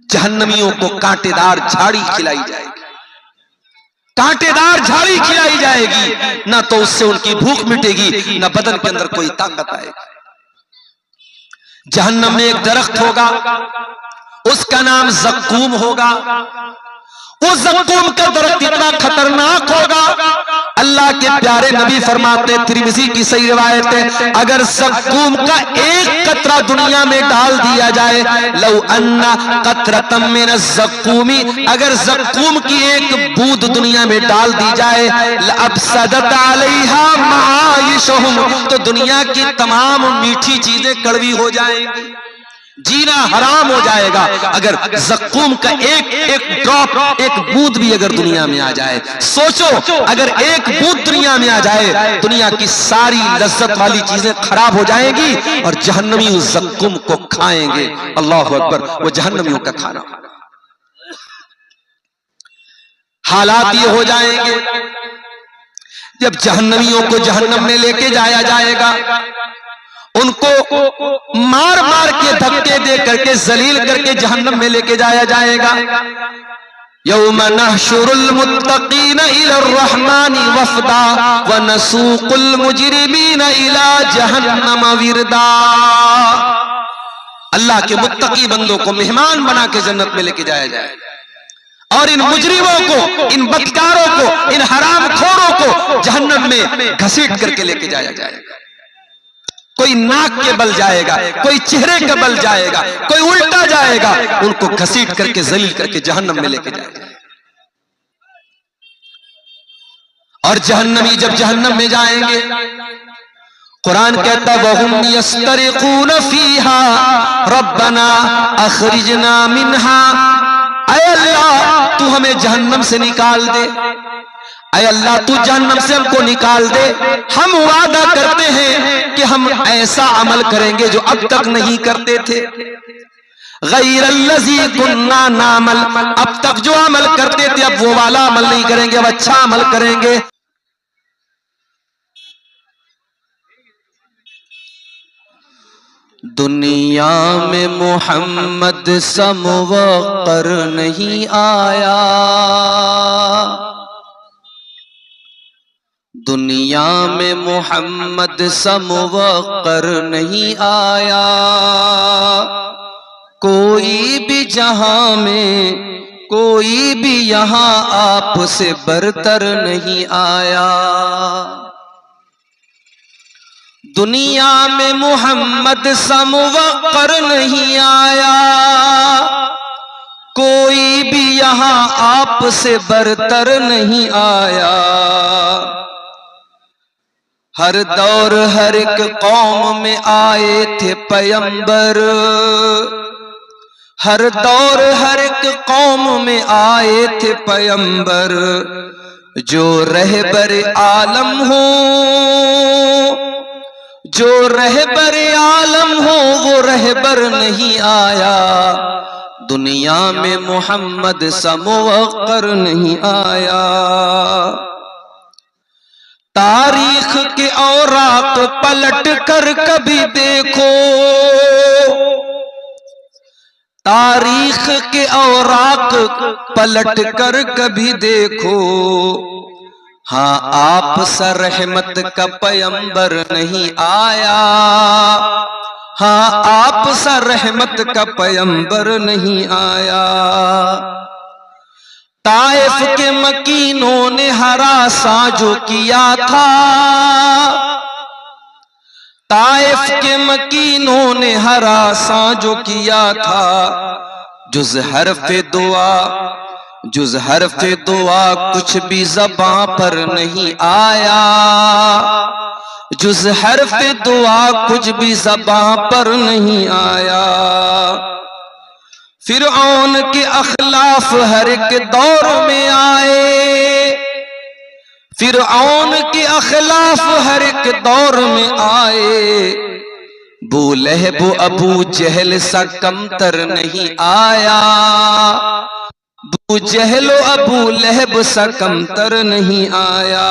जहन्नमियों को कांटेदार झाड़ी खिलाई जाएगी, कांटेदार झाड़ी खिलाई जाएगी, ना तो उससे उनकी भूख मिटेगी, ना बदन के अंदर कोई ताकत आएगी। जहन्नम में एक दरख्त होगा, उसका नाम ज़क्कूम होगा। वो ज़क्कूम का दरख्त इतना खतरनाक होगा, अल्लाह के प्यारे नबी फरमाते, तिरमिज़ी की सही रिवायत है, अगर ज़क्कूम का एक कतरा दुनिया में डाल दिया जाए, लौ अन्ना कतरतम मिन ज़क्कूमी, अगर ज़क्कूम की एक बूंद दुनिया में डाल दी जाए, लअफ़सदत अलैहा मआइशहुम, तो दुनिया की तमाम मीठी चीजें कड़वी हो जाएंगी, जीना हराम हो जाएगा। अगर ज़क्कूम का एक ड्रॉप, एक बूंद भी अगर दुनिया में आ जाए, सोचो अगर एक बूंद दुनिया में आ जाए, दुनिया की सारी लज्जत वाली चीजें खराब हो जाएंगी और जहन्नमी उस ज़क्कूम को खाएंगे। अल्लाह अकबर, वो जहन्नमियों का खाना। हालात ये हो जाएंगे जब जहन्नमियों को जहन्नम में लेके जाया जाएगा, उनको मार मार के धक्के दे करके जलील करके जहन्नम में लेके जाया जाएगा। यौम नहशुरुल मुत्तकीन इला रहमानी वफदा व नसूकुल मुजरिमीन इला जहन्नम विरदा। अल्लाह के मुत्तकी बंदों को मेहमान बना के जन्नत में लेके जाया जाएगा और इन मुजरिमों को, इन बदकारों को, इन हरामखोरों को जहन्नम में घसीट करके लेके जाया जाएगा। कोई नाक के बल जाएगा, कोई चेहरे के बल जाएगा, कोई उल्टा जाएगा, उनको घसीट करके जलील करके जहन्नम में लेके जाएगा। और जहन्नमी जब जहन्नम में जाएंगे, कुरान कहता है वहुम यस्तरिकून फीहा रब्बना अखरिजना मिन्हा, ऐ अल्लाह तू हमें जहन्नम से निकाल दे, ऐ अल्लाह तू जहन्नम से हमको निकाल दे। हम वादा करते हैं कि हम ऐसा अमल करेंगे जो अब तक नहीं करते थे, गैरल्लज़ी कुन्ना नामल, अब तक जो अमल करते थे अब वो वाला अमल नहीं करेंगे, अब अच्छा अमल करेंगे। दुनिया में मोहम्मद सा मुवक्कर नहीं आया, दुनिया में मोहम्मद सा मुवक्कर नहीं आया, कोई भी जहां में, कोई भी यहां आपसे बरतर नहीं आया। दुनिया में मोहम्मद सा मुवक्कर नहीं आया, कोई भी यहां आपसे बरतर नहीं आया। हर दौर हर एक कौम में आए थे पैगंबर, हर दौर हर एक कौम में आए थे पैगंबर, जो रहबर आलम हो, जो रहबर आलम हो वो रहबर नहीं आया। दुनिया में मोहम्मद सा मुवक्कर नहीं आया। तारीख के औराक पलट कर कभी देखो, तारीख के औराक पलट कर कभी देखो, हाँ आप सा रहमत का पैगंबर नहीं आया, हाँ आप सा रहमत का पैगंबर नहीं आया। ताइफ के मकीनों ने हरासा जो किया था, ताइफ के मकीनों ने हरासा जो किया था, जुज़ हर्फ़े दुआ, जुज़ हर्फ़े दुआ कुछ भी ज़बां पर नहीं आया, जुज़ हर्फ़े दुआ कुछ भी ज़बां पर नहीं आया। फिरऔन के अखलाफ हर एक दौर में आए, फिरऔन के अखलाफ हर एक दौर में आए, बू लहब अबू जहल सा कमतर नहीं आया, बू जहल अबू लहब सा कमतर नहीं आया।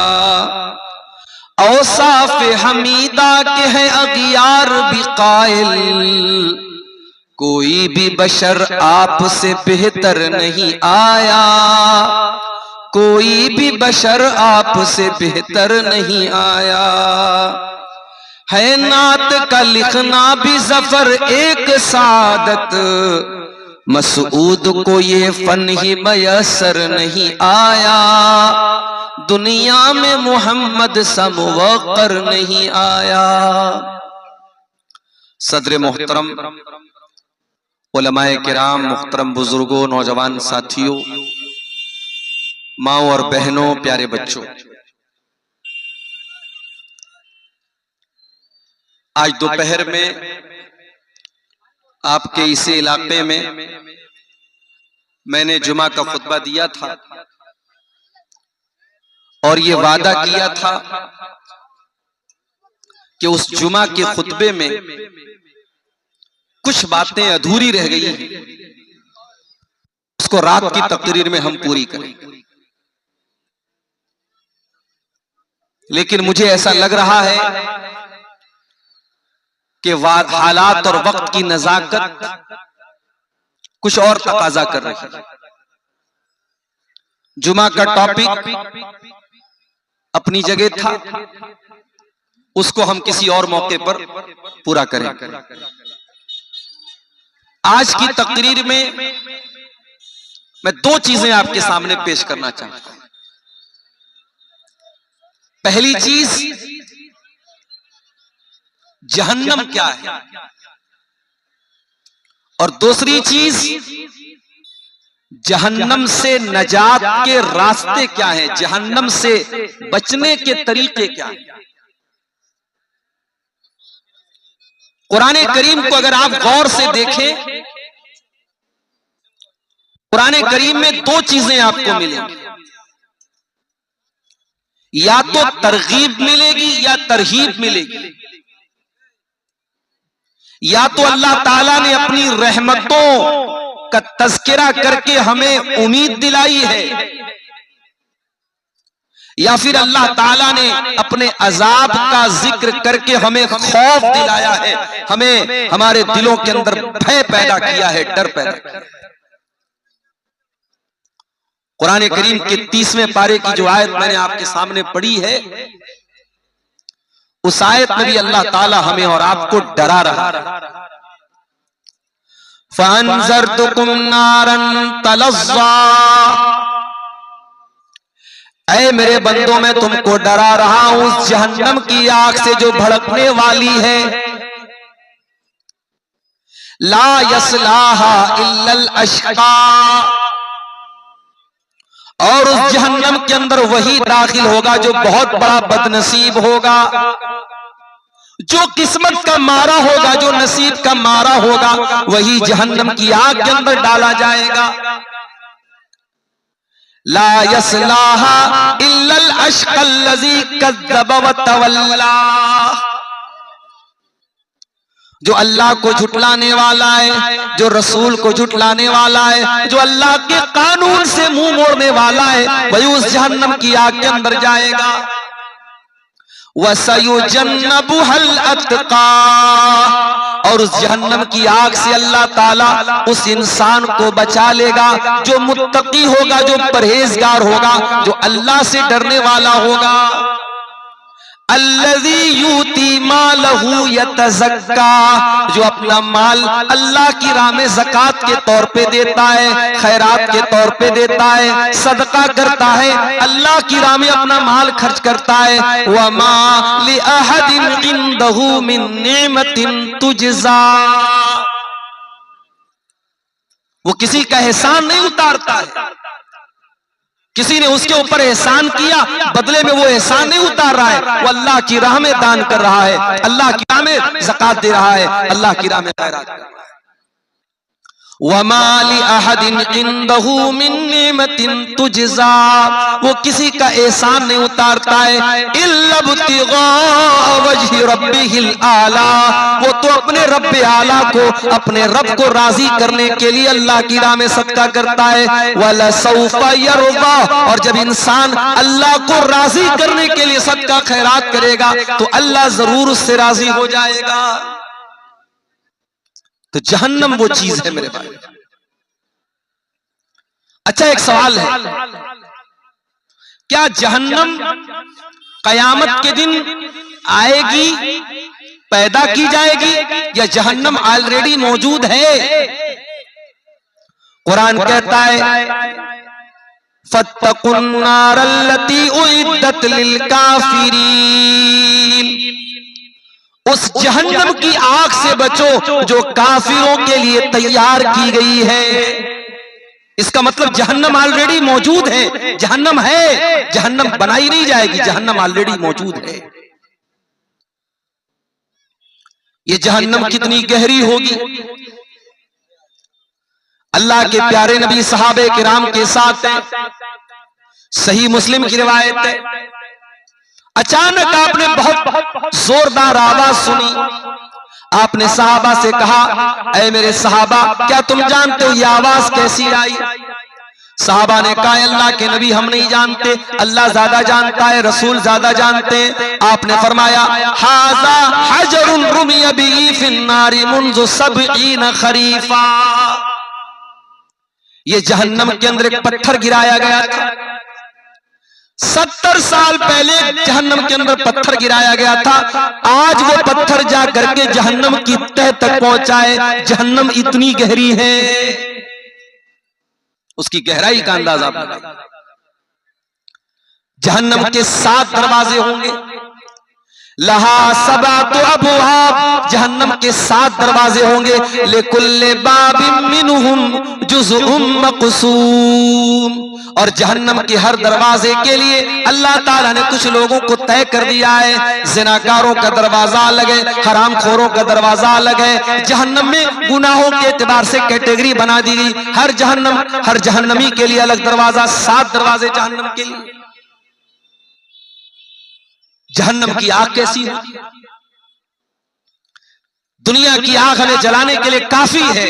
औसाफ हमीदा के हैं अगियार भी कायल, कोई भी बशर आपसे बेहतर नहीं आया, कोई भी बशर आपसे बेहतर नहीं आया। है नात का लिखना भी जफर एक सादत, मसूद को ये फन ही मयसर नहीं आया। दुनिया में मोहम्मद सा मुवक्कर नहीं आया। सदर मोहतरम, उलमाए किराम, मुहतरम बुजुर्गों, नौजवान साथियों, माओ और बहनों, प्यारे बच्चों, आज दोपहर में आपके इसी इलाके में मैंने जुमा का खुतबा दिया था और ये वादा किया था कि उस जुमा के खुतबे में कुछ बातें अधूरी रह गई हैं, उसको रात की तकरीर में हम पूरी करेंगे। लेकिन मुझे ऐसा लग रहा है कि हालात और वक्त की नजाकत कुछ और तकाजा कर रही है। जुमा का टॉपिक अपनी जगह था, उसको हम किसी और मौके पर पूरा करें। आज की तकरीर में मैं दो चीजें आपके सामने पेश करना चाहता हूं। पहली चीज, जहन्नम क्या है, और दूसरी चीज, जहन्नम से नजात के रास्ते क्या हैं, जहन्नम से बचने के तरीके क्या हैं। कुरान करीम को अगर आप गौर से देखें, कुरान करीम में दो चीजें आपको मिलेंगी, या तो तरगीब मिलेगी या तरहीब मिलेगी। या तो अल्लाह ताला ने अपनी रहमतों का तज़किरा करके हमें उम्मीद दिलाई है, या फिर अल्लाह ताला ने अपने अजाब का जिक्र करके हमें खौफ दिलाया है, हमें हमारे दिलों के अंदर भय पैदा किया है, डर पैदा किया है। कुरान करीम के 30वें पारे की जो आयत मैंने आपके सामने पढ़ी है, उस आयत में भी अल्लाह ताला हमें और आपको डरा रहा है। फअनज़रतुकुम नारन तलज़्ज़ा, ऐ मेरे बंदों, मैं तुमको डरा रहा हूं उस जहन्नम की आग से जो भड़कने वाली है। ला यस्लाहा इल्लल अश्क़ा, और उस जहन्नम के अंदर वही दाखिल होगा जो बहुत बड़ा बदनसीब होगा, जो किस्मत का मारा होगा, जो नसीब का मारा होगा, वही जहन्नम की आग के अंदर डाला जाएगा। ला यस्लाहा इल्लल अश्क़ल्लज़ी कज़्ज़ब व तवल्ला, जो अल्लाह को झुटलाने वाला है, जो रसूल को झुटलाने वाला है, जो अल्लाह के कानून से मुंह मोड़ने वाला है, वही उस जहन्नम की आग के अंदर जाएगा। वसयुजन्नबुहल अत्क़ा, और उस जहन्नम की आग से अल्लाह ताला उस इंसान को बचा लेगा जो मुत्तकी होगा, जो परहेजगार होगा, जो अल्लाह से डरने वाला होगा। अल्लज़ी यूती मालहू यतज़क्का, जो अपना माल अल्लाह की राह में ज़कात के तौर पे देता है, खैरात के तौर पे देता है, सदका करता है, अल्लाह की राह में अपना माल खर्च करता है। वमा लिअहदिन इंदहू मिन निअमतिन तुजज़ा, वो किसी का एहसान नहीं उतारता है। किसी ने उसके ऊपर एहसान किया, बदले में वो एहसान नहीं उतार रहा है, वो अल्लाह की राह में दान कर रहा है, अल्लाह की राह में ज़कात दे रहा है, अल्लाह की राह में खैरात कर रहा है। वमा लिअहदिन इंदहू मिन निअमतिन तुजज़ा, वो किसी का एहसान नहीं उतारता है। इल्ला इब्तिगा वजहि रब्बिहिल आला, वो तो अपने रब्बे आला को, अपने रब को राजी करने के लिए अल्लाह की राह में सदका करता है। वला सौफा यरदा, और जब इंसान अल्लाह को राजी करने के लिए सदका खैरात करेगा तो अल्लाह जरूर उससे राजी हो जाएगा। तो जहन्नम वो चीज है मेरे भाई। अच्छा, एक सवाल है, क्या जहन्नम कयामत के दिन आएगी, पैदा की जाएगी, या जहन्नम ऑलरेडी मौजूद है? कुरान कहता है फत्तकुन्नारल्लती उइद्दत लिलकाफिरीन, उस जहन्नम की आग से बचो जो काफिरों के लिए तैयार की गई है। इसका मतलब जहन्नम ऑलरेडी मौजूद है, जहन्नम है, जहन्नम बनाई नहीं जाएगी, जहन्नम ऑलरेडी मौजूद है। ये जहन्नम कितनी गहरी होगी? अल्लाह के प्यारे नबी सहाबे किराम के साथ है, सही मुस्लिम की रिवायत है, अचानक आपने बहुत जोरदार आवाज सुनी। आपने सहाबा से कहा, ऐ मेरे सहाबा, क्या तुम जानते हो ये आवाज कैसी आई? सहाबा ने कहा, अल्लाह के नबी हम नहीं जानते, अल्लाह ज्यादा जानता है, रसूल ज्यादा जानते हैं। आपने फरमाया, हाजा हजरुन रुमिया बिही फिन्नारी मुंज़ु सबईन खरीफा, ये जहन्नम के अंदर एक पत्थर गिराया गया था। 70 साल पहले जहन्नम के अंदर पत्थर गिराया गया था। आज वो pत्थर जा करके जहन्नम की तह तक पहुंचाए। जहन्नम इतनी गहरी है, उसकी गहराई का अंदाजा आप लगाइए। जहन्नम के 7 दरवाजे होंगे, लहा सबातु अबवाब, जहन्नम के 7 दरवाजे होंगे। लिकुल्लि बाबिन मिनहुम जुज़उम मक़सूम, और जहन्नम के हर दरवाजे के लिए अल्लाह ताला ने कुछ लोगों को तय कर दिया है। जिनाकारों का दरवाजा अलग है, हरामखोरों का दरवाजा अलग है। जहन्नम में गुनाहों के एतबार से कैटेगरी बना दी गई। हर जहन्नमी के लिए अलग दरवाजा, 7 दरवाजे जहन्नम के लिए। जहन्नम की आग कैसी है? दुनिया की आग हमें जलाने के लिए काफी है,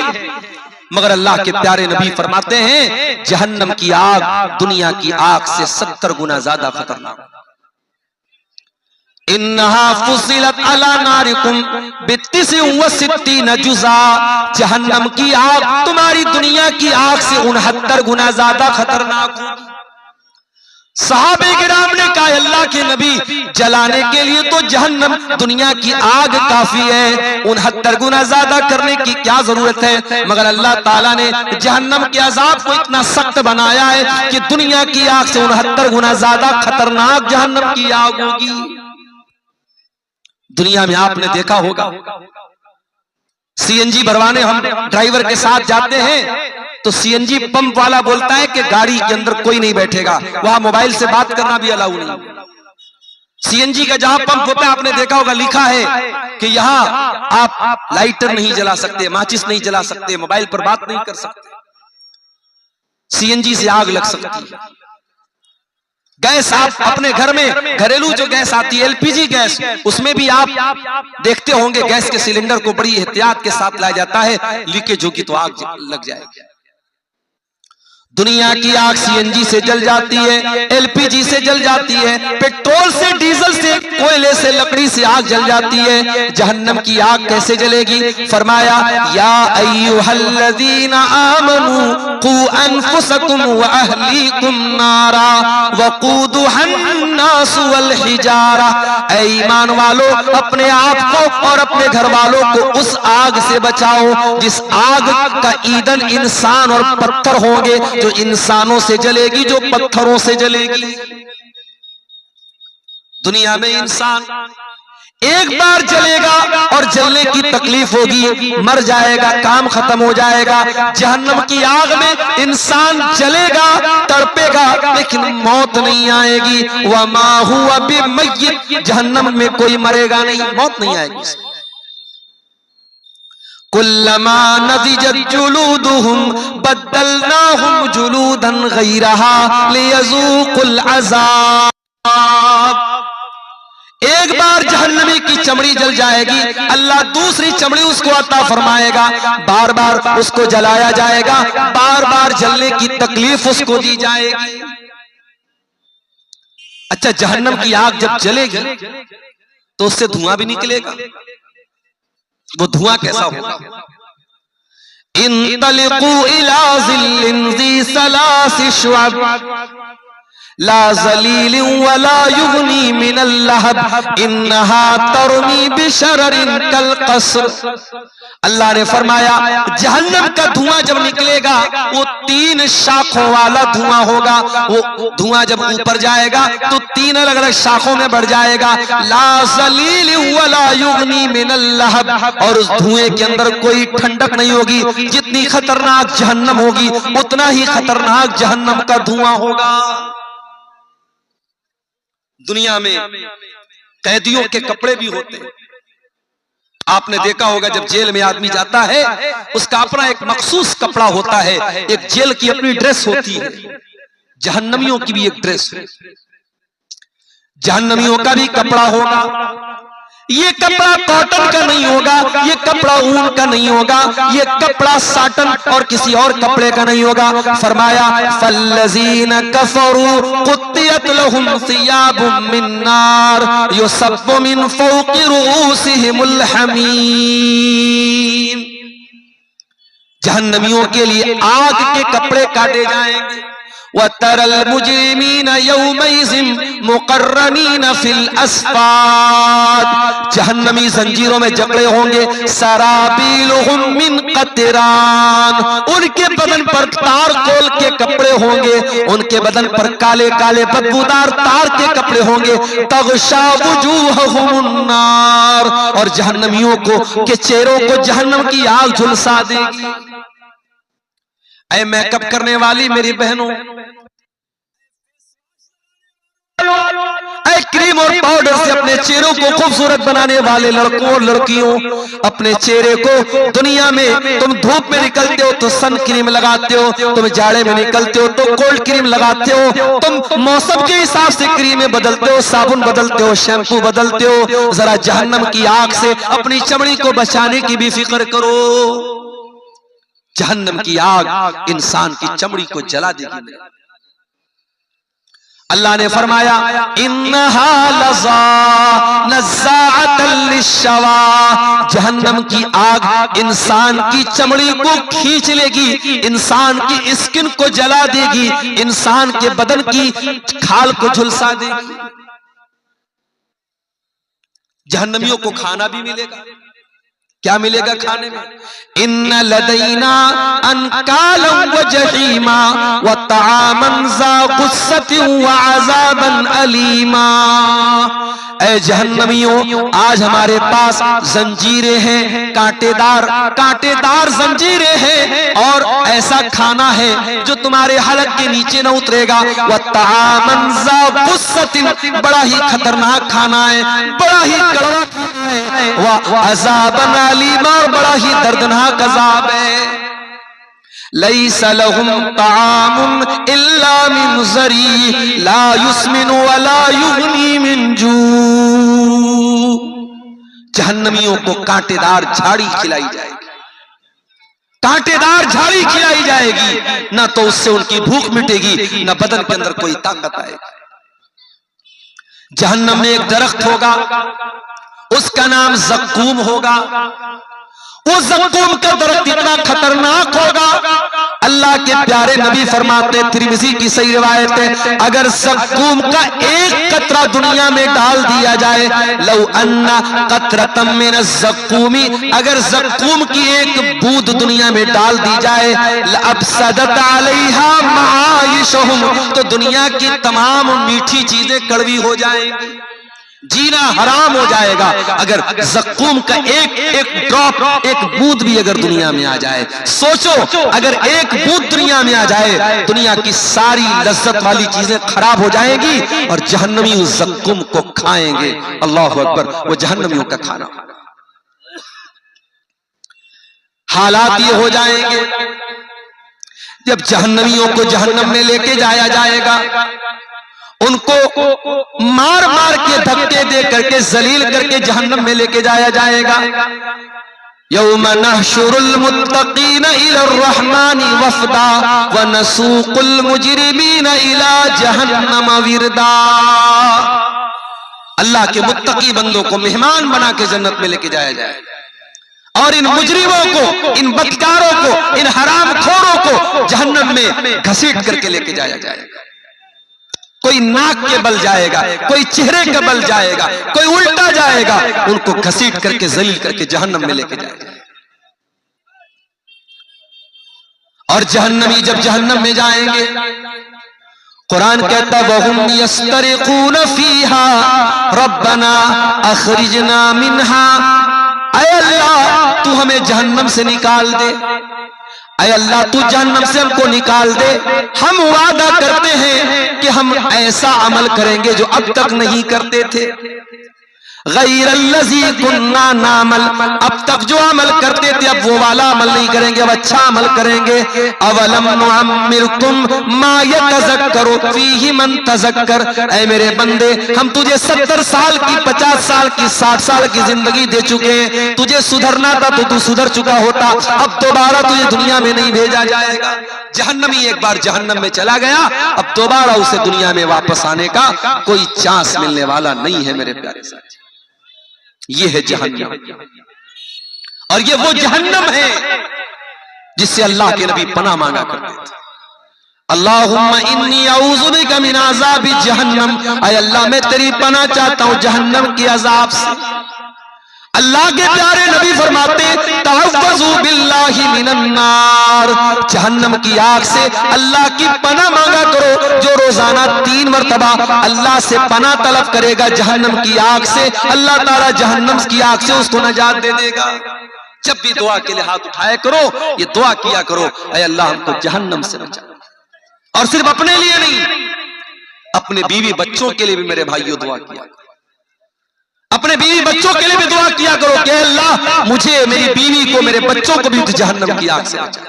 मगर अल्लाह के प्यारे नबी फरमाते हैं जहन्नम की आग दुनिया की आग से 70 गुना ज्यादा खतरनाक। इन्नहा फुसिलत अला नारिकुम बित्तिसिन व सित्तीन जुज़ा, जहन्नम की आग तुम्हारी दुनिया की आग से 69 गुना ज्यादा खतरनाक होगी। सहाबे किराम ने कहा, अल्लाह के नबी, जलाने के लिए तो जहन्नम दुनिया की आग काफी है, 69 गुना ज्यादा करने की क्या जरूरत है? मगर अल्लाह ताला ने जहन्नम के अजाब को इतना सख्त बनाया है कि दुनिया की आग से 69 गुना ज्यादा खतरनाक जहन्नम की आग होगी। दुनिया में आपने देखा होगा, सीएनजी भरवाने हम ड्राइवर के साथ जाते हैं तो सीएनजी पंप वाला बोलता है कि गाड़ी के अंदर कोई नहीं बैठेगा, वहां मोबाइल से बात करना भी अलाउ नहीं। सीएनजी का जहां पंप होता है आपने देखा होगा, लिखा है कि यहां आप लाइटर नहीं जला सकते, माचिस नहीं जला सकते, मोबाइल पर बात नहीं कर सकते, सीएनजी से आग लग सकती है। गैस आप अपने घर में घरेलू जो गैस आती है एलपीजी गैस, उसमें भी आप देखते होंगे गैस के सिलेंडर को बड़ी एहतियात के साथ लाया जाता है, लीकेज होगी तो आग लग जाएगी। दुनिया की आग सीएनजी से जल जाती है, एलपीजी से जल जाती है, पेट्रोल से, डीजल से, कोयले से, लकड़ी से आग जल जाती है। जहन्नम की आग कैसे जलेगी? फरमाया, या अय्युहल्लज़ीना आमनू कू अनफुसकुम व अहलीकुम नारा वक़ूदुहन्नास वल हिजारा, ऐ ईमान वालों, अपने आप को और अपने घर वालों को उस आग से बचाओ जिस आग का ईंधन इंसान और पत्थर होंगे, जो इंसानों से जलेगी, जो पत्थरों से जलेगी। दुनिया में इंसान एक बार जलेगा और जलने की तकलीफ होगी, मर जाएगा, काम खत्म हो जाएगा। जहन्नम की आग में इंसान जलेगा, तड़पेगा, लेकिन मौत नहीं आएगी। वमा हुवा बिमय्यित, जहन्नम में कोई मरेगा नहीं, मौत नहीं आएगी। कुल्लमा नज़िजत जुलूदुहुम बद्दलनाहुम जुलूदन गैरहा लियज़ूक़ुल अज़ाब। एक बार जहन्नमी की चमड़ी जल जाएगी, अल्लाह दूसरी चमड़ी उसको अता फरमाएगा, बार बार उसको जलाया जाएगा, बार बार जलने की तकलीफ उसको दी जाएगी। अच्छा, जहन्नम की आग जब जलेगी तो उससे धुआं भी निकलेगा। वो धुआं कैसा होगा? इंतलिकू इला ज़िल्लिन ज़ी सलासि शुअब ला ज़लील वला युगनी मिनल लहब इन्नहा तरमी बिशररिन कल क़स्र। अल्लाह ने फरमाया जहन्नम का धुआं जब निकलेगा वो 3 शाखों वाला धुआं होगा। वो धुआं जब ऊपर जाएगा तो 3 अलग अलग शाखों में बढ़ जाएगा। ला ज़लील वला युगनी मिनल लहब, और उस धुएं के अंदर कोई ठंडक नहीं होगी। जितनी खतरनाक जहन्नम होगी उतना ही खतरनाक जहन्नम का धुआं होगा। दुनिया में कैदियों के कपड़े भी होते हैं। आपने देखा होगा जब जेल में आदमी जाता है उसका अपना एक मखसूस कपड़ा होता है, एक जेल की अपनी ड्रेस होती है। जहन्नमियों की भी एक ड्रेस है, जहन्नमियों का भी कपड़ा होगा। ये कपड़ा कॉटन का नहीं होगा, ये कपड़ा ऊन का नहीं होगा, ये कपड़ा साटन और किसी और कपड़े का नहीं होगा। फरमाया फल्लज़ीन कफरू कुत्तियत लहुम सियाबुम मिन नार युसब्बु मिन फौक़ि रुऊसिहिमुल हमीम। जहन्नमियों के लिए आग के कपड़े काटे जाएंगे। वतरल मुजरिमीन यौमइज़िन मुक़र्रनीन फिल अस्फ़ाद, जहन्नमी जंजीरों में जकड़े होंगे। सराबीलुहुम मिन क़तरान, उनके बदन पर तार कोल के कपड़े होंगे, उनके बदन पर काले काले बदबूदार तार के कपड़े होंगे। तग़शा वुजूहहुमुन नार, और जहन्नमियों को के चेहरों को जहन्नम की आग झुलसा देगी। ऐ मेकअप करने वाली मेरी बहनों, क्रीम और पाउडर से अपने चेहरों को खूबसूरत बनाने वाले लड़कों और लड़कियों, अपने चेहरे को दुनिया में तुम धूप में निकलते हो तो सन क्रीम लगाते हो, तुम जाड़े में निकलते हो तो कोल्ड क्रीम लगाते हो, तुम मौसम के हिसाब से क्रीमें बदलते हो, साबुन बदलते हो, शैम्पू बदलते हो। जरा जहन्नम की आग से अपनी चमड़ी को बचाने की भी फिक्र करो। जहन्नम की आग इंसान की चमड़ी को जला देगी। अल्लाह ने फरमाया इन्नहा लज़ा नज़्ज़ाअतन लिश्शवा, जहन्नम की आग इंसान की चमड़ी को खींच लेगी, इंसान की स्किन को जला देगी, इंसान के बदन की खाल को झुलसा देगी। जहन्नमियों को खाना भी मिलेगा। क्या मिलेगा खाने में? इन्ना लदैना अनकालन व जहीमा व तआमन ज़ा गुस्सतिन व अज़ाबन अलीमा। ऐ जहन्नमियों, आज हमारे पास जंजीरें हैं, कांटेदार जंजीरें हैं, और ऐसा खाना है जो तुम्हारे हलक के नीचे न उतरेगा। व तआमन ज़ा गुस्सतिन, बड़ा ही खतरनाक खाना है, बड़ा ही कड़वा खाना है। व अज़ाबन अलीमा, और बड़ा ही दर्दनाक अज़ाब है। लैसा लहुम तामुन इल्ला मिन ज़री ला युस्मिनु वला युगनी मिन जू। जहन्नमियों को कांटेदार झाड़ी खिलाई जाएगी, कांटेदार झाड़ी खिलाई जाएगी, ना तो उससे उनकी भूख मिटेगी, ना बदन के अंदर कोई ताकत आएगी। जहन्नम में एक दरख्त होगा, उसका नाम ज़क्कूम होगा। वो ज़क्कूम का दरख्त इतना खतरनाक होगा, अल्लाह के प्यारे नबी फरमाते, तिरमिज़ी की सही रिवायत है, अगर ज़क्कूम का एक कतरा दुनिया में डाल दिया जाए, लौ अन्ना कतरतम मिन ज़क्कूमी, अगर ज़क्कूम की एक बूंद दुनिया में डाल दी जाए, लअफ़सदत अलैहा मआइशहुम, तो दुनिया की तमाम मीठी चीजें कड़वी हो जाएंगी, जीना हराम हो जाएगा। अगर ज़क्कूम का एक ड्रॉप, एक बूंद भी अगर दुनिया में आ जाए, सोचो अगर एक बूंद दुनिया में आ जाए, दुनिया की सारी लज्जत वाली चीजें खराब हो जाएंगी और जहन्नमी उस ज़क्कूम को खाएंगे। अल्लाहु अकबर, वो जहन्नमियों का खाना। हालात ये हो जाएंगे जब जहन्नमियों को जहन्नम में लेके जाया जाएगा, उनको मार मार के धक्के दे करके जलील करके जहन्नम में लेके जाया जाएगा। यौम नहशुरुल मुत्तकीन इलर रहमानी वफदा व नसूकुल मुजरिमीन इला जहन्नम विरदा। अल्लाह के मुत्तकी बंदों को मेहमान बना के जन्नत में लेके जाया जाएगा। और इन मुजरिमों को, इन बदकारों को, इन हरामखोरों को जहन्नम में घसीट करके लेके जाया जाएगा। कोई नाक के बल जाएगा, कोई चेहरे के बल जाएगा, कोई उल्टा जाएगा, उनको घसीट करके जलील करके जहन्नम में लेके जाएगा। और जहन्नमी जब जहन्नम में जाएंगे, कुरान कहता वहुम यस्तरिकून फीहा रब्बना अखरिजना मिन्हा, ऐ अल्लाह तू हमें जहन्नम से निकाल दे, ऐ अल्लाह तू जहन्नम से हमको निकाल दे। हम वादा करते हैं कि हम ऐसा अमल करेंगे जो अब तक नहीं करते थे। गैरल्लज़ी कुन्ना नामल, अब तक जो अमल करते थे अब वो वाला अमल नहीं करेंगे, अब अच्छा अमल करेंगे। अवलम नुअम्मिरकुम मा यतज़क्करु फीहि मन तज़क्कर, ऐ मेरे बंदे हम तुझे 70 साल की, 50 साल की, 60 साल की जिंदगी दे चुके हैं। तुझे सुधरना था तो तू सुधर चुका होता, अब दोबारा तुझे दुनिया में नहीं भेजा जाएगा। जहन्नमी एक बार जहन्नम में चला गया, अब दोबारा उसे दुनिया में वापस आने का कोई चांस मिलने वाला नहीं है मेरे प्यारे साथी। ये है जहन्नम, और ये वो जहन्नम है जिससे अल्लाह के नबी पनाह मांगा करते थे। अल्लाहुम्मा इन्नी अऊज़ु बिका मिन अज़ाबि जहन्नम, ऐ अल्लाह मैं तेरी पनाह चाहता हूं जहन्नम के अजाब से। अल्लाह के प्यारे नबी फरमाते तअव्वज़ू बिल्लाहि मिनन नार, जहन्नम की आग से अल्लाह की पनाह मांगा करो। जो रोजाना 3 मरतबा अल्लाह से पनाह तलब करेगा जहन्नम की आग से, अल्लाह ताला जहन्नम की आग से उसको नजात दे देगा। जब भी दुआ के लिए हाथ उठाया करो, ये दुआ किया करो, ऐ अल्लाह हमको जहन्नम से बचा। और सिर्फ अपने लिए नहीं, अपने बीवी बच्चों के लिए भी मेरे भाइयों दुआ किया, अपने बीवी बच्चों के लिए भी दुआ किया करो कि अल्लाह मुझे, मेरी बीवी को, मेरे बच्चों को भी जहन्नम की आग से बचा।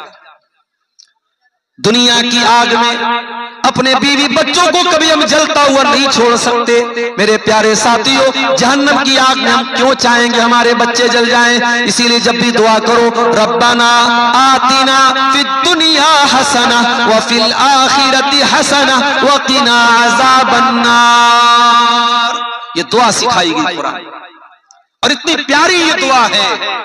दुनिया की आग में अपने बीवी बच्चों को कभी हम जलता हुआ नहीं छोड़ सकते। मेरे प्यारे साथियों, जहन्नम की आग में हम क्यों चाहेंगे हमारे बच्चे जल जाएं? इसीलिए जब भी दुआ करो, रब्बना आतिना फिद दुनिया हसना व फिल आखिरति हसना व क़िना अज़ाबन नार। ये दुआ सिखाई गई कुरान, और इतनी प्यारी ये दुआ है।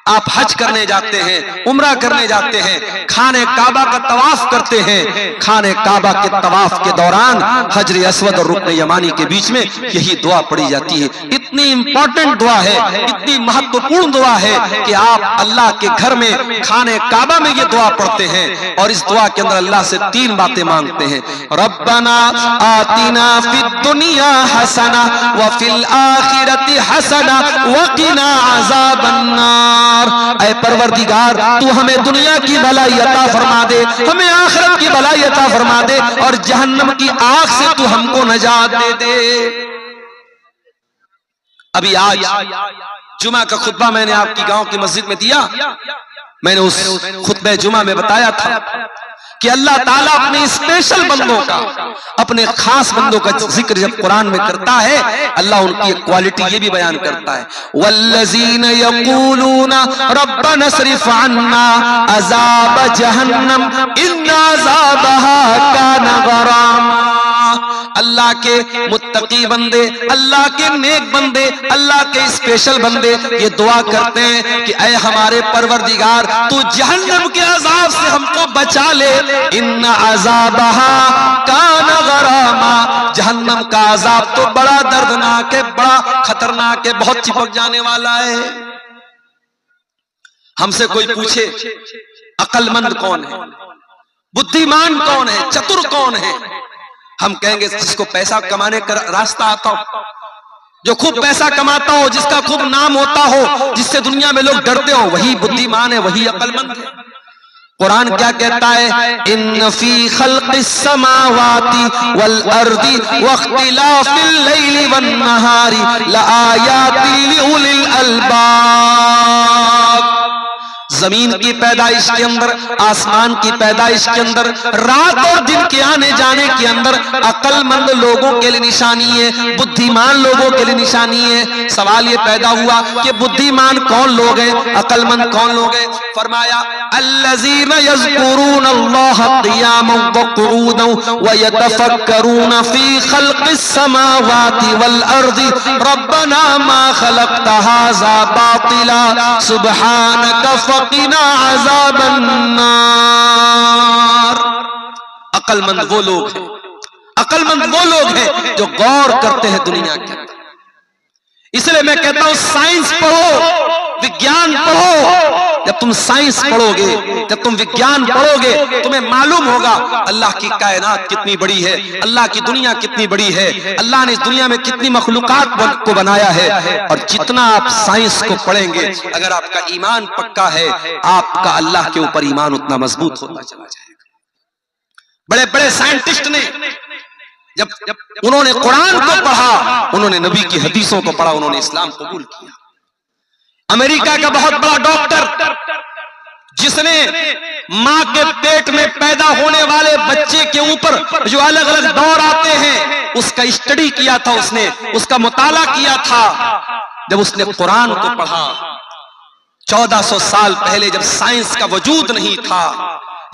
आप हज करने जाते हैं, उम्रा करने जाते हैं, खाने काबा का तवाफ करते हैं, खाने काबा के तवाफ के दौरान हजर अस्वद और रुकन यमानी के बीच में यही दुआ पढ़ी जाती है। इतनी इंपॉर्टेंट दुआ है, इतनी महत्वपूर्ण दुआ है कि आप अल्लाह के घर में खाने काबा में ये दुआ पढ़ते हैं, और इस दुआ के अंदर अल्लाह से 3 बातें मांगते हैं। रब्बना आतिना फिद दुनिया हसना व फिल आखिरति हसना व क़िना अज़ाबन नार। ऐ परवरदिगार तू हमें दुनिया की भलाई अता फरमा दे, हमें आखिरत की भलाई अता फरमा दे, और जहन्नम की आग से तू हमको नजात दे दे। अभी आज जुमा का खुतबा मैंने आपकी गांव की मस्जिद में दिया। मैंने उस खुतबे जुमा में बताया था कि अल्लाह ताला अपने स्पेशल बंदों का, अपने खास बंदों का जिक्र जब कुरान में करता है, अल्लाह उनकी एक क्वालिटी ये भी बयान करता है, वल्लज़ीन यक़ूलूना रब्बना स्रिफ़ अन्ना अज़ाब जहन्नम इन्ना अज़ाबहा काना गरामा। अल्लाह के मुत्तकी बंदे, अल्लाह के नेक बंदे, अल्लाह के स्पेशल बंदे ये दुआ करते हैं कि ऐ हमारे परवरदिगार तू जहन्नम के अजाब से हमको बचा ले। इन्ना अज़ाबहा काना गरामा, जहन्नम का अजाब तो बड़ा दर्दनाक है, बड़ा खतरनाक है, बहुत चिपक जाने वाला है। हमसे कोई पूछे अक्लमंद कौन है, बुद्धिमान कौन है, चतुर कौन है, हम कहेंगे जिसको पैसा कमाने का रास्ता आता हो, जो खूब पैसा कमाता हो, जिसका खूब नाम होता हो, जिससे दुनिया में लोग डरते हो, वही बुद्धिमान है, वही अक्लमंद है। कुरान क्या कहता है, इन फी खल्क़िस समावाति वल अर्दी वख्तिलाफिल लैली वन नहारी लआयातिन लिउलिल अलबाब। जमीन की पैदाइश के अंदर, आसमान की पैदाइश के अंदर, रात और दिन के आने जाने के अंदर अक्लमंद लोगों के लिए निशानी है, बुद्धिमान लोगों के लिए निशानी है। सवाल ये पैदा हुआ कि बुद्धिमान कौन लोग हैं, अक्लमंद कौन लोग हैं? फरमाया अल्लज़ीना यज़कुरून अल्लाह क़ियामन व क़ुऊदन व यतफ़क्करून फ़ी ख़ल्क़िस समावाति वल अर्ज़ि रब्बना मा ख़लक़्त हाज़ा बातिला सुब्हानक फ़क़िना अज़ाबन नार। अक्लमंद वो लोग हैं, अक्लमंद वो लोग हैं जो गौर करते हैं दुनिया के अंदर। इसलिए मैं कहता हूं साइंस पढ़ो, विज्ञान पढ़ो। जब तुम साइंस पढ़ोगे, जब तुम विज्ञान पढ़ोगे, तुम्हें मालूम होगा अल्लाह की कायनात कितनी बड़ी है, अल्लाह की दुनिया कितनी बड़ी है, अल्लाह ने इस दुनिया में कितनी मखलूकात को बनाया है। और जितना आप साइंस को पढ़ेंगे, अगर आपका ईमान पक्का है, आपका अल्लाह के ऊपर ईमान उतना मजबूत होता चला जाएगा। बड़े बड़े साइंटिस्ट ने जब उन्होंने कुरान को पढ़ा, उन्होंने नबी की हदीसों को पढ़ा, उन्होंने इस्लाम कबूल किया। अमेरिका का बहुत बड़ा डॉक्टर जिसने मां के पेट में पैदा होने वाले बच्चे के ऊपर जो अलग अलग दौर आते हैं, उसका स्टडी किया था, उसने उसका मुताला किया था। जब उसने कुरान को पढ़ा 1400 साल पहले, जब साइंस का वजूद नहीं था,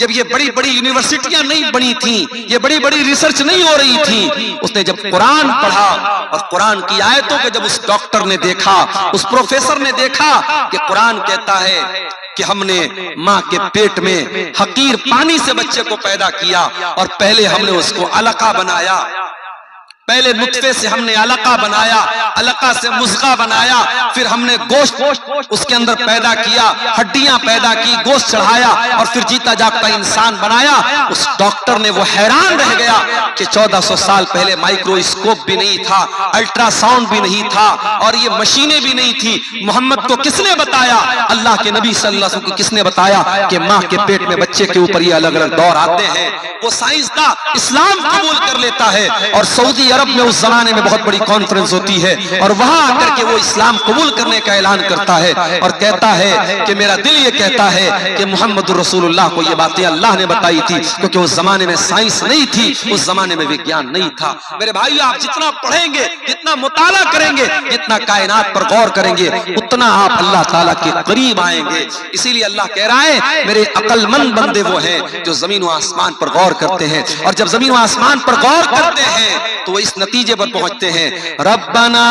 जब ये बड़ी बड़ी यूनिवर्सिटियां नहीं बनी थी, ये बड़ी बड़ी रिसर्च नहीं हो रही थी, उसने जब कुरान पढ़ा और कुरान की आयतों को जब उस डॉक्टर ने देखा, उस प्रोफेसर ने देखा कि कुरान कहता है कि हमने मां के पेट में हकीर पानी से बच्चे को पैदा किया और पहले हमने उसको अलका बनाया, पहले नुत्फे से हमने अलका बनाया, अलका से मुज़गा बनाया, फिर हमने गोश्त उसके अंदर पैदा किया, हड्डियां पैदा की, गोश्त चढ़ाया और फिर जीता जागता इंसान बनाया। उस डॉक्टर ने वो हैरान रह गया कि 1400 साल पहले माइक्रोस्कोप भी नहीं था, अल्ट्रासाउंड भी नहीं था और ये मशीनें भी नहीं थी। मोहम्मद को किसने बताया? अल्लाह के नबी सल्लल्लाहु अलैहि वसल्लम को किसने बताया कि मां के पेट में बच्चे के ऊपर ये अलग अलग दौर आते हैं? वो साइंसदान इस्लाम कबूल कर लेता है और सऊदी अरब में उस जमाने में बहुत बड़ी कॉन्फ्रेंस होती है और वहां आकर के वो इस्लाम कबूल करने का ऐलान करता है और कहता है कि मेरा दिल ये कहता है कि मोहम्मद रसूलुल्लाह को ये बातें अल्लाह ने बताई थी, क्योंकि उस जमाने में साइंस नहीं थी, उस जमाने में विज्ञान नहीं था। मेरे भाई, आप जितना पढ़ेंगे, जितना मुताला करेंगे, जितना कायनात पर गौर करेंगे, उतना आप अल्लाह ताला के करीब आएंगे। इसीलिए अल्लाह कह रहा है मेरे अक्लमंद बंदे वो हैं जो जमीन व आसमान पर गौर करते हैं, और जब जमीन व आसमान पर गौर करते हैं तो इस नतीजे पर पहुंचते हैं, रब्बना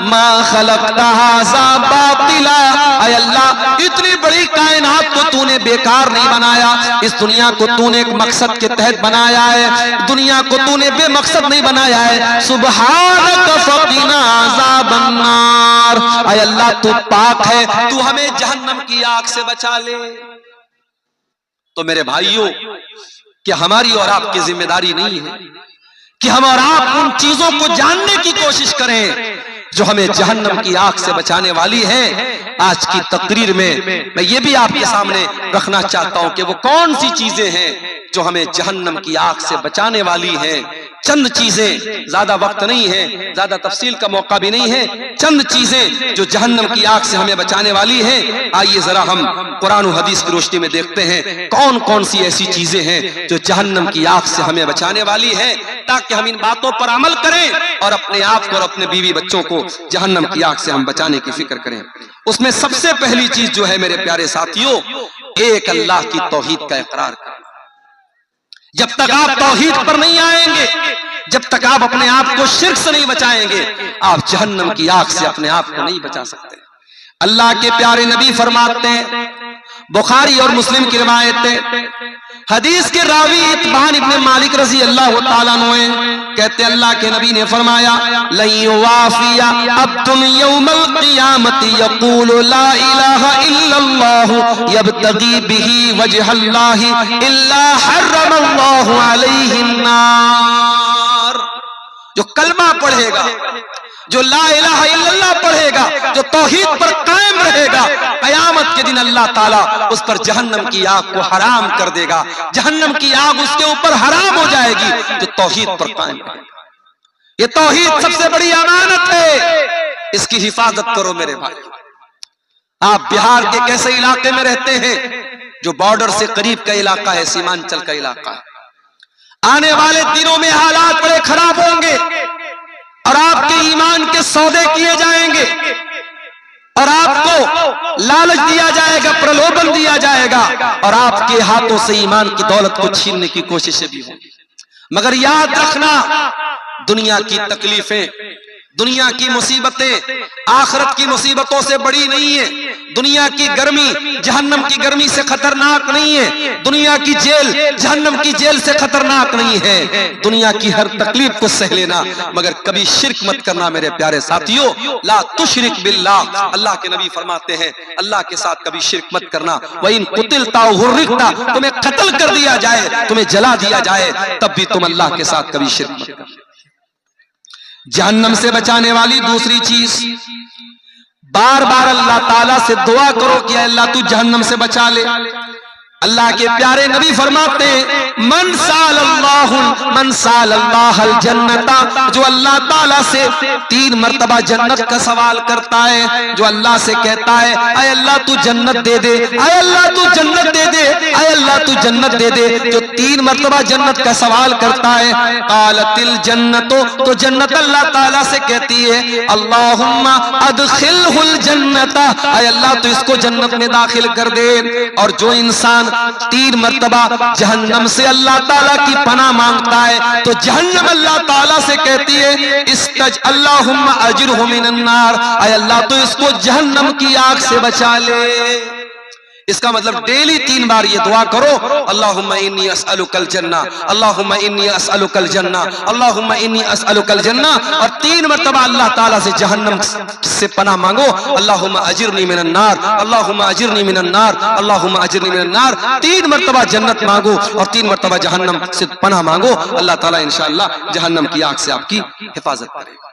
मा खलक़्ता हाज़ा बातिला, ऐ अल्लाह इतनी बड़ी कायनात को तूने बेकार नहीं बनाया, इस दुनिया को तूने एक मकसद के तहत बनाया है, दुनिया को तूने बेमकसद नहीं बनाया है। सुब्हानक फ़क़िना अज़ाबन नार, ऐ अल्लाह तू पाक है, तू हमें जहन्नम की आग से बचा ले। तो मेरे भाइयों, क्या हमारी और आपकी जिम्मेदारी नहीं है कि हम और आप उन चीजों को जानने की कोशिश करें जो हमें जहन्नम की आग से बचाने वाली है? आज की तकरीर में मैं ये भी आपके सामने रखना चाहता हूं कि वो कौन सी चीजें हैं जो हमें जहन्नम की आग से बचाने वाली हैं। चंद चीजें, ज्यादा वक्त नहीं है, ज्यादा तफसील का मौका भी नहीं है, चंद चीजें जो जहन्नम की आग से हमें बचाने वाली हैं। आइए जरा हम कुरान और हदीस की रोशनी में देखते हैं कौन कौन सी ऐसी चीजें हैं जो जहन्नम की आग से हमें बचाने वाली है, ताकि हम इन बातों पर अमल करें और अपने आप को और अपने बीवी बच्चों को जहन्नम की आग से हम बचाने की फिक्र करें। उसमें सबसे पहली चीज जो है मेरे प्यारे साथियों, एक अल्लाह की तौहीद का इकरार करना। जब तक आप तौहीद पर नहीं आएंगे, जब तक आप अपने आप को शिर्क से नहीं बचाएंगे, आप जहन्नम की आग से अपने आप को नहीं बचा सकते। अल्लाह के प्यारे नबी फरमाते हैं, बुखारी और मुस्लिम की रिवायत, हदीस के रावी इत्बान इब्ने मालिक रज़ी अल्लाह तआला अन्हु कहते, अल्लाह के नबी ने फरमाया, लन युवाफिया अब्दुन यौमल क़ियामति यक़ूलु ला इलाहा इल्लल्लाह यब्तगी बिही वजहल्लाहि इल्ला हर्रमल्लाहु अलैहि अन्नार। जो कलमा पढ़ेगा, जो ला इलाहा इल्लल्लाह पढ़ेगा, जो तौहीद पर कायम रहेगा, कयामत के दिन अल्लाह ताला उस पर जहन्नम की आग को हराम कर देगा। जहन्नम की आग उसके ऊपर हराम हो जाएगी जो तौहीद पर कायम रहेगा। ये तौहीद सबसे बड़ी अमानत है, इसकी हिफाजत करो मेरे भाई। आप बिहार के कैसे इलाके में रहते हैं जो बॉर्डर से करीब का इलाका है, सीमांचल का इलाका है। आने वाले दिनों में हालात बड़े खराब होंगे और आपके ईमान के सौदे किए जाएंगे और आपको लालच दिया जाएगा, प्रलोभन दिया जाएगा और आपके हाथों से ईमान की दौलत को छीनने की कोशिशें भी होंगी। मगर याद रखना, दुनिया की तकलीफें, दुनिया की मुसीबतें आखिरत की मुसीबतों से बड़ी नहीं है। दुनिया की गर्मी जहन्नम की गर्मी से खतरनाक नहीं है। दुनिया की जेल जहन्नम की जेल से खतरनाक नहीं है। दुनिया की हर तकलीफ को सह लेना, मगर कभी शिरक मत करना मेरे प्यारे साथियों। ला तुशरिक बिल्लाह, अल्लाह के नबी फरमाते हैं अल्लाह के साथ कभी शिरक मत करना। वइन कुतिलता हुर्रिकता, तुम्हें कत्ल कर दिया जाए, तुम्हें जला दिया जाए, तब भी तुम अल्लाह के साथ कभी शिरक मत करना। जहन्नम से बचाने वाली दूसरी चीज, बार बार अल्लाह ताला से दुआ करो कि अल्लाह तू जहन्नम से बचा ले। अल्लाह के प्यारे नबी फरमाते हैं मन सालल्लाहुल जन्नता, जो अल्लाह ताला से 3 मरतबा जन्नत का सवाल करता है, जो अल्लाह से कहता है अय अल्लाह तू जन्नत दे दे, अय अल्लाह तू जन्नत दे दे, अय अल्लाह तू जन्नत दे दे, जो 3 मरतबा जन्नत का सवाल करता है, कालतिल जन्नतो, तो जन्नत अल्लाह ताला से कहती है अल्लाहुम्मा अदखिलहुल जन्नता, अय अल्लाह तू इसको जन्नत में दाखिल कर दे। और जो इंसान 3 मरतबा जहन्नम से अल्लाह ताला की पनाह मांगता है, तो जहन्नम अल्लाह ताला से कहती है इस्तज अल्लाहुम्मा अजिरहु मिनन नार, अय अल्लाह तो इसको जहन्नम की आग से बचा ले। इसका मतलब डेली 3 बार ये दुआ करो, अल्लाहुम्मा इन्नी अस्अलुकल जन्ना, अल्लाहुम्मा इन्नी अस्अलुकल जन्ना, अल्लाहुम्मा इन्नी अस्अलुकल जन्ना, और 3 मरतबा अल्लाह ताला से जहन्नम से पनाह मांगो, अल्लाहुम्मा अजिरनी मिनन नार, अल्लाहुम्मा अजिरनी मिनन नार, अल्लाहुम्मा अजिरनी मिनन नार। 3 मरतबा जन्नत मांगो और 3 मरतबा जहन्नम से पनाह मांगो, अल्लाह ताला इंशाअल्लाह जहन्नम की आग से आपकी हिफाजत करेगा।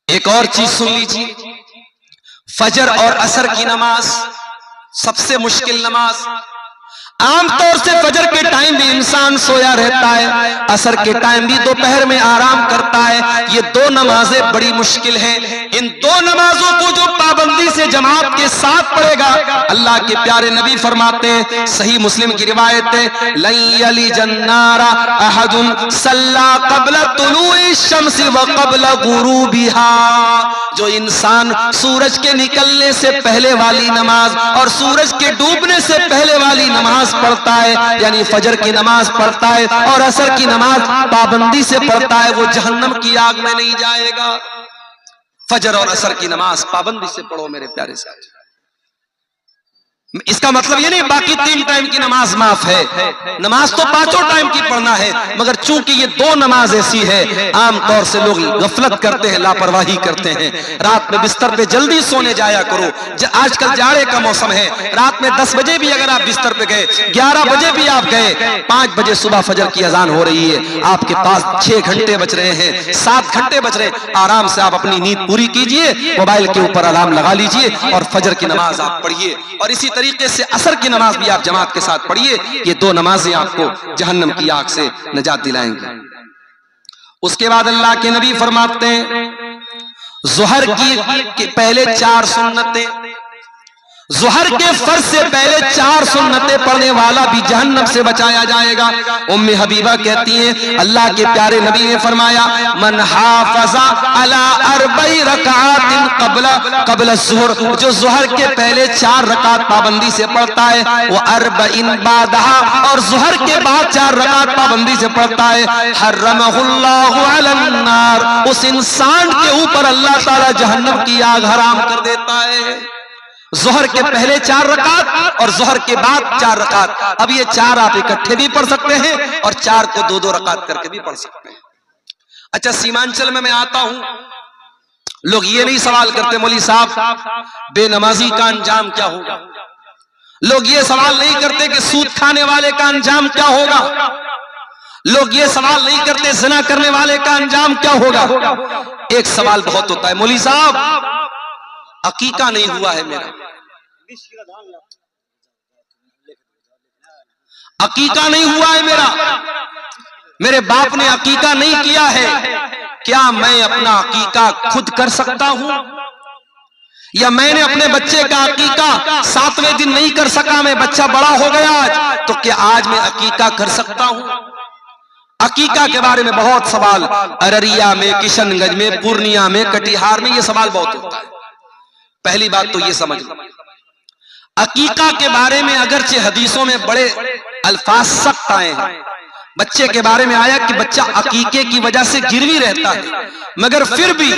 एक और चीज सुन लीजिए, फजर और असर की नमाज सबसे मुश्किल नमाज। आमतौर से फजर के टाइम भी इंसान सोया रहता है, असर के टाइम भी दोपहर में आराम करता है। ये 2 नमाजें बड़ी मुश्किल हैं। इन 2 नमाजों को जो पाबंदी से जमात के साथ पढ़ेगा, अल्लाह के प्यारे नबी फरमाते हैं, सही मुस्लिम की रिवायत है, लन यली जन्नारा अहदुन सल्ला क़ब्ल तुलूइ शम्सी व क़ब्ल गुरूबिहा। जो इंसान सूरज के निकलने से पहले वाली नमाज और सूरज के डूबने से पहले वाली नमाज पढ़ता है, यानी फजर की नमाज पढ़ता है और असर की नमाज पाबंदी से पढ़ता है, वो जहन्नम की आग में नहीं जाएगा। फजर और असर की नमाज पाबंदी से पढ़ो मेरे प्यारे साथी। इसका मतलब ये नहीं बाकी 3 टाइम की नमाज माफ है, नमाज तो 5 टाइम की पढ़ना है, मगर चूंकि ये 2 नमाज ऐसी है, आमतौर से लोग गफलत करते हैं, लापरवाही करते हैं। रात में बिस्तर पे जल्दी सोने जाया करो। आजकल जाड़े का मौसम है, रात में 10 बजे भी अगर आप बिस्तर पे गए, 11 बजे भी आप गए, 5 बजे सुबह फजर की अजान हो रही है, आपके पास 6 घंटे बच रहे हैं, 7 घंटे बच रहे हैं, आराम से आप अपनी नींद पूरी कीजिए, मोबाइल के ऊपर अलार्म लगा लीजिए और फजर की नमाज आप पढ़िए। और इसी तरीके से असर की नमाज भी आप जमात के साथ पढ़िए। ये 2 नमाजें आपको जहन्नम की आग से निजात दिलाएंगे। उसके बाद अल्लाह के नबी फरमाते हैं ज़ुहर की पहले 4 सुन्नतें, ज़ुहर के फर्ज से पहले 4 सुन्नतें पढ़ने वाला भी जहन्नम से बचाया जाएगा। उम्मे हबीबा कहती हैं अल्लाह के प्यारे नबी ने फरमाया मन हाफ़ज़ा अला अर्बई रकातिन क़ब्ल ज़ुहर, जो ज़ुहर के पहले 4 रकात पाबंदी से पढ़ता है, वो अर्बईन बादहा, और ज़ुहर के बाद 4 रकात पाबंदी से पढ़ता है, हर्रमहुल्लाहु अलन नार, उस इंसान के ऊपर अल्लाह ताला जहन्नम की आग हराम कर देता है। ज़ुहर के पहले 4 रकात और ज़ुहर के बाद 4 रकात। अब ये 4 आप इकट्ठे भी पढ़ सकते हैं और 4 को 2-2 रकात करके भी पढ़ सकते हैं। अच्छा, सीमांचल में मैं आता हूं, लोग ये नहीं सवाल करते मौलवी साहब बेनमाजी का अंजाम क्या होगा। लोग ये सवाल नहीं करते कि सूद खाने वाले का अंजाम क्या होगा। लोग ये सवाल नहीं करते ज़िना करने वाले का अंजाम क्या होगा। एक सवाल बहुत होता है, मौलवी साहब अकीका नहीं हुआ है मेरा, अकीका नहीं हुआ है मेरा, मेरे बाप ने अकीका नहीं किया है, क्या मैं अपना अकीका खुद कर सकता हूं? या मैंने अपने बच्चे का अकीका 7वें दिन नहीं कर सका, मैं बच्चा बड़ा हो गया आज, तो क्या आज मैं अकीका कर सकता हूं? अकीका के बारे में बहुत सवाल अररिया में, किशनगंज में, पूर्णिया में, कटिहार में, ये सवाल बहुत होता है। पहली बात तो ये समझ लो, अकीका के बारे में अगरचे हदीसों में बड़े अल्फाज सख्त आए हैं। बच्चे के बारे में आया कि बच्चा अकीके की वजह से गिरवी रहता है, मगर फिर भी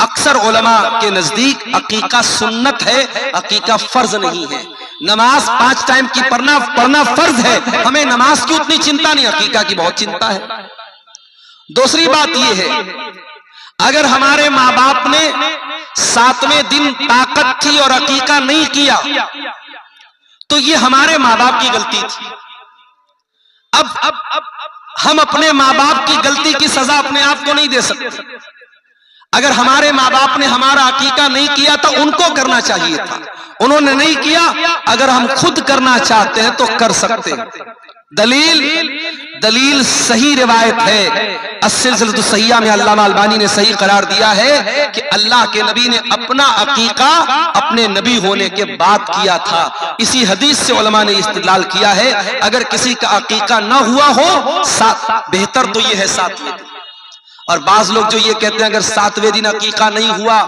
अक्सर उलमा के नजदीक अकीका सुन्नत है, अकीका फर्ज नहीं है। नमाज 5 टाइम की पढ़ना फर्ज है, हमें नमाज की उतनी चिंता नहीं, अकीका की बहुत चिंता है। दूसरी बात यह है, अगर हमारे माँ बाप ने 7वें दिन ताकत थी और अकीका नहीं किया तो ये हमारे माँ बाप की गलती थी। अब हम अपने माँ बाप की गलती की सजा अपने आप को नहीं दे सकते। अगर हमारे माँ बाप ने हमारा अकीका नहीं किया तो उनको करना चाहिए था, उन्होंने नहीं किया। अगर हम खुद करना चाहते हैं तो कर सकते हैं। दलील सही रिवायत है, अस्सिलसिलतुस सहीहा में अल्लामा अलबानी ने सही करार दिया है कि अल्लाह के नबी ने अपना अकीका अपने नबी होने के बाद किया था। इसी हदीस से उलमा ने इस्तिदलाल किया है, अगर किसी का अकीका ना हुआ हो, बेहतर तो यह है 7वें दिन। और बाज लोग जो ये कहते हैं अगर 7वें दिन अकीका नहीं हुआ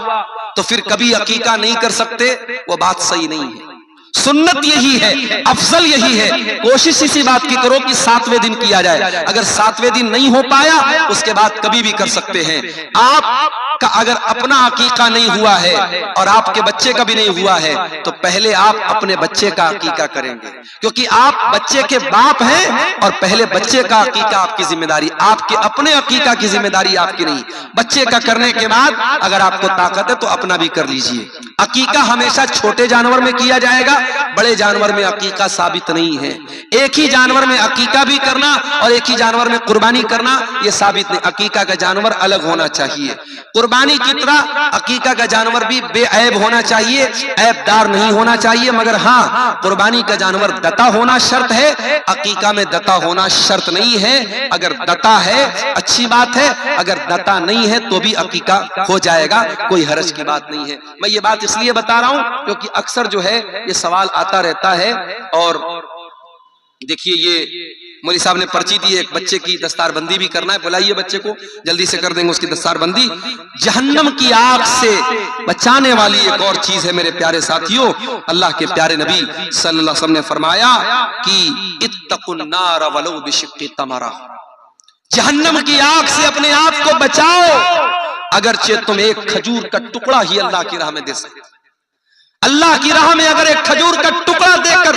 तो फिर कभी अकीका नहीं कर सकते, वो बात सही नहीं है। सुन्नत यही है, अफजल यही है, कोशिश इसी बात की करो कि 7वें दिन किया जाए। अगर 7वें दिन नहीं हो पाया उसके बाद कभी भी कर सकते हैं। आपका अगर अपना अकीका नहीं हुआ है और आपके बच्चे का भी नहीं हुआ है तो पहले आप अपने बच्चे का अकीका करेंगे, क्योंकि आप बच्चे के बाप हैं और पहले बच्चे का अकीका आपकी जिम्मेदारी, आपके अपने अकीका की जिम्मेदारी आपकी नहीं। बच्चे का करने के बाद अगर आपको ताकत है तो अपना भी कर लीजिए। अकीका हमेशा छोटे जानवर में किया जाएगा, बड़े जानवर में अकीका साबित नहीं है। एक ही जानवर में अकीका भी करना और एक ही जानवर में कुर्बानी करना यह साबित नहीं। अकीका का जानवर अलग होना चाहिए। कुर्बानी की तरह अकीका का जानवर भी बेऐब होना चाहिए, ऐबदार नहीं होना चाहिए। मगर हाँ, कुर्बानी का जानवर दता होना शर्त है, अकीका में दता होना शर्त नहीं है। अगर दता है अच्छी बात है, अगर दता नहीं है तो भी अकीका हो जाएगा, कोई हरज की बात नहीं है। मैं ये बात इसलिए बता रहा हूं क्योंकि अक्सर जो है ये सवाल आता रहता है। और देखिए, ये मौलवी साहब ने पर्ची दी है, एक बच्चे की दस्तारबंदी भी करना है, बुलाइए बच्चे को, जल्दी से कर देंगे उसकी दस्तारबंदी। जहन्नम की आग से बचाने वाली एक और चीज है मेरे प्यारे साथियों। अल्लाह के प्यारे नबी सल्लल्लाहु अलैहि वसल्लम ने फरमाया कि इत्तकुन नार वलौ बिशिक्कि तमरा, जहन्नम की आग से अपने आप को बचाओ, अगरचे तुम एक खजूर का टुकड़ा ही अल्लाह की राह में दे सकते। अल्लाह की राह में अगर एक खजूर का टुकड़ा देकर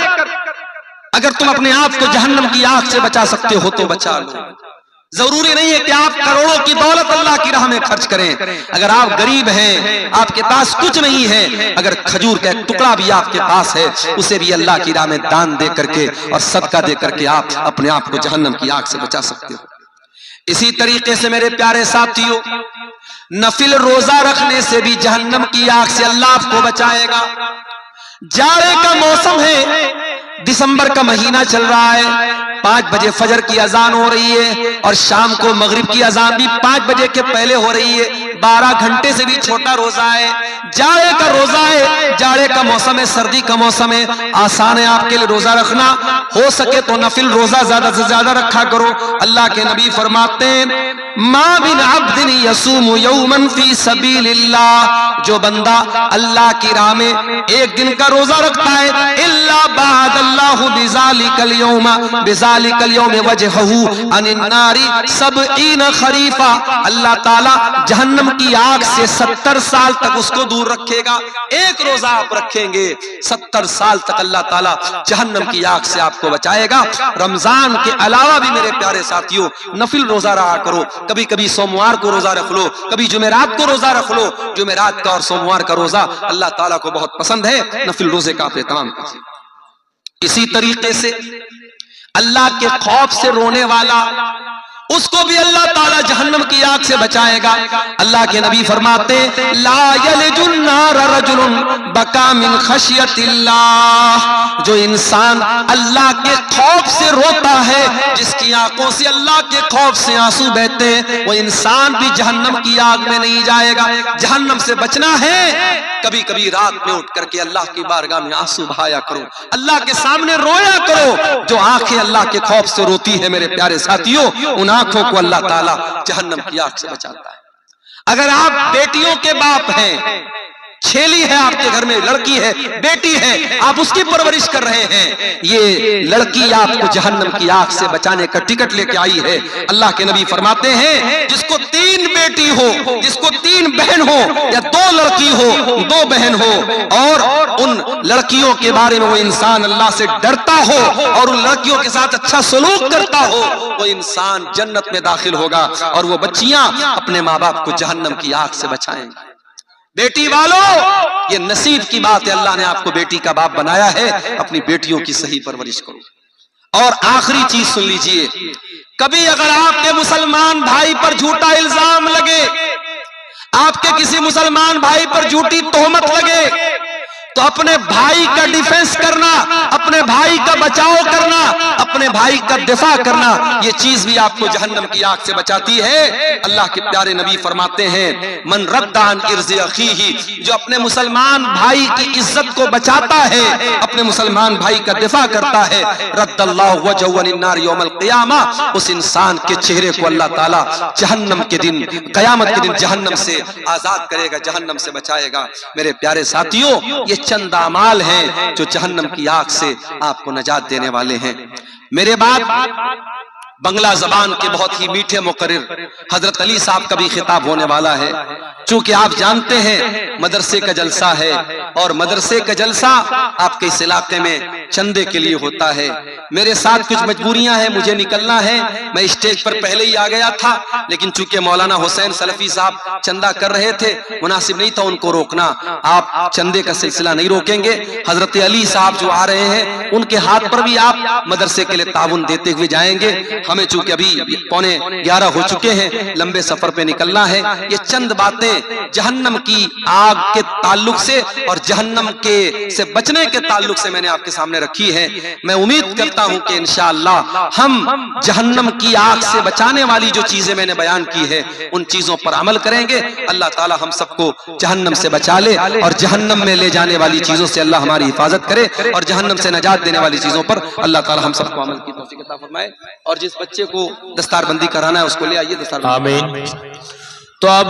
अगर तुम अपने आप को जहन्नम की आग से बचा सकते हो तो बचा लो। जरूरी नहीं है कि आप करोड़ों की दौलत अल्लाह की राह में खर्च करें। अगर आप गरीब हैं, आपके पास कुछ नहीं है, अगर खजूर का एक टुकड़ा भी आपके पास है, उसे भी अल्लाह की राह में दान दे करके और सदका दे करके आप अपने आप को जहन्नम की आग से बचा सकते हो। इसी तरीके से मेरे प्यारे साथियों, नफिल रोजा रखने से भी जहन्नम की आग से अल्लाह आपको बचाएगा। जाड़े का मौसम है, दिसंबर का महीना चल रहा है, 5 बजे फजर की अजान हो रही है और शाम को मगरिब की अजान भी 5 बजे के पहले हो रही है। 12 घंटे से भी छोटा रोजा है, जाड़े का रोजा है, जाड़े का मौसम है, सर्दी का मौसम है। आसान है आपके लिए रोजा रखना, हो सके तो नफिल रोजा ज्यादा से ज्यादा रखा करो। अल्लाह के नबी फरमाते हैं, मा बिन अब्दिन यसूमु यौमन फी सबीलिल्लाह, जो बंदा अल्लाह की राह में एक दिन का रोजा रखता है, इल्ला बादल्लाहु बिजालिकल यौम बिजालिकल यौम वजहहु अनिन नारी 70 खरीफा, अल्लाह ताला जहन्नम की आग से 70 साल तक उसको दूर रखेगा। एक रोजा आप रखेंगे, 70 साल तक अल्लाह ताला जहन्नम की आग से आपको बचाएगा। रमजान के अलावा भी मेरे प्यारे साथियों नफिल रोजा रहा करो। कभी कभी सोमवार को रोजा रख लो, कभी जुमेरात को रोजा रख लो। जुमेरात का और सोमवार का रोजा अल्लाह ताला को बहुत पसंद है, नफिल रोजे का आप एहतमाम कीजिए। इसी तरीके से अल्लाह के खौफ से रोने वाला, उसको भी अल्लाह ताला जहन्नम की आग से बचाएगा। अल्लाह के नबी फरमाते, ला यलिजुन नार रजुलुन बका मिन खशियतिल्लाह, जो इंसान अल्लाह के खौफ से रोता है, जिसकी जिसकी आंखों से अल्लाह के खौफ से आंसू बहते हैं, वो इंसान भी जहन्नम की आग में नहीं जाएगा। जहन्नम से बचना है, कभी कभी रात में उठ करके अल्लाह की बारगाह में आंसू बहाया करो, अल्लाह के सामने रोया करो। जो आंखें अल्लाह के खौफ से रोती है मेरे प्यारे साथियों, उन आंखों को अल्लाह ताला जहन्नम की आग से बचाता है। अगर आप बेटियों के बाप हैं, छेली है आपके घर में, लड़की है, बेटी है, आप उसकी परवरिश कर रहे हैं, ये लड़की आपको जहन्नम की आग से बचाने का टिकट लेके आई है। अल्लाह के नबी फरमाते हैं, जिसको 3 बेटी हो, जिसको 3 बहन हो, या 2 लड़की हो, 2 बहन हो, और उन लड़कियों के बारे में वो इंसान अल्लाह से डरता हो और उन लड़कियों के साथ अच्छा सलूक करता हो, वो इंसान जन्नत में दाखिल होगा और वो बच्चियां अपने माँ बाप को जहन्नम की आग से बचाएंगी। बेटी वालों, ये नसीब की बात है, अल्लाह ने आपको बेटी का बाप बनाया है, अपनी बेटियों की सही परवरिश करो। और आखिरी चीज सुन लीजिए, कभी अगर आपके मुसलमान भाई पर झूठा इल्जाम लगे, आपके किसी मुसलमान भाई पर झूठी तोहमत लगे, तो अपने भाई का डिफेंस करना, अपने भाई का बचाव करना, अपने भाई का दिफा करना, ये चीज भी आपको जहन्नम की आग से बचाती है। अल्लाह के प्यारे नबी फरमाते हैं, मन रद्दा अन इर्ज़ अख़ीही, जो अपने मुसलमान भाई की इज्जत को बचाता है, अपने मुसलमान भाई का दिफा करता है, रद्दल्लाहु वजहहु अनिन नार यौमल क़ियामा, उस इंसान के चेहरे को अल्लाह ताला जहन्नम के दिन, क़यामत के दिन जहन्नम से आजाद करेगा, जहन्नम से बचाएगा। मेरे प्यारे साथियों, ये चंद अमाल हैं जो जहन्नम की आग से आपको नजात देने वाले हैं। मेरे बाद बंगला जबान के बहुत ही मीठे मुकर्रिर हजरत अली साहब का भी खिताब होने वाला है। चूंकि आप जानते हैं मदरसे का जलसा है, और मदरसे का जलसा आपके इस इलाके में चंदे के लिए होता है। मेरे साथ कुछ मजबूरियां हैं, मुझे निकलना है। मैं स्टेज पर पहले ही आ गया था, लेकिन चूंकि मौलाना हुसैन सलफी साहब चंदा कर रहे थे, मुनासिब नहीं था उनको रोकना। आप चंदे का सिलसिला नहीं रोकेंगे। हजरत अली साहब जो आ रहे हैं, उनके हाथ पर भी आप मदरसे के लिए ताउन देते हुए जाएंगे। हमें चूंकि अभी 11:15 हो चुके हैं, लंबे सफर पे निकलना है। ये चंद बातें जहन्नम की आग के ताल्लुक से और जहन्नम के से बचने के ताल्लुक से मैंने आपके सामने रखी है। मैं उम्मीद करता हूं कि इंशाअल्लाह हम जहन्नम की आग से बचाने वाली जो चीजें मैंने बयान की है, उन चीजों पर अमल करेंगे। अल्लाह ताला हम सबको जहन्नम से बचा ले, और जहन्नम में ले जाने वाली चीजों से अल्लाह हमारी हिफाजत करे, और जहन्नम से नजात देने वाली चीजों पर अल्लाह ताला हम सबको अमल की तौफीक अता फरमाए। और जिस बच्चे को दस्तारबंदी कराना है उसको ले आइए दस्तारबंदी। आमीन। तो अब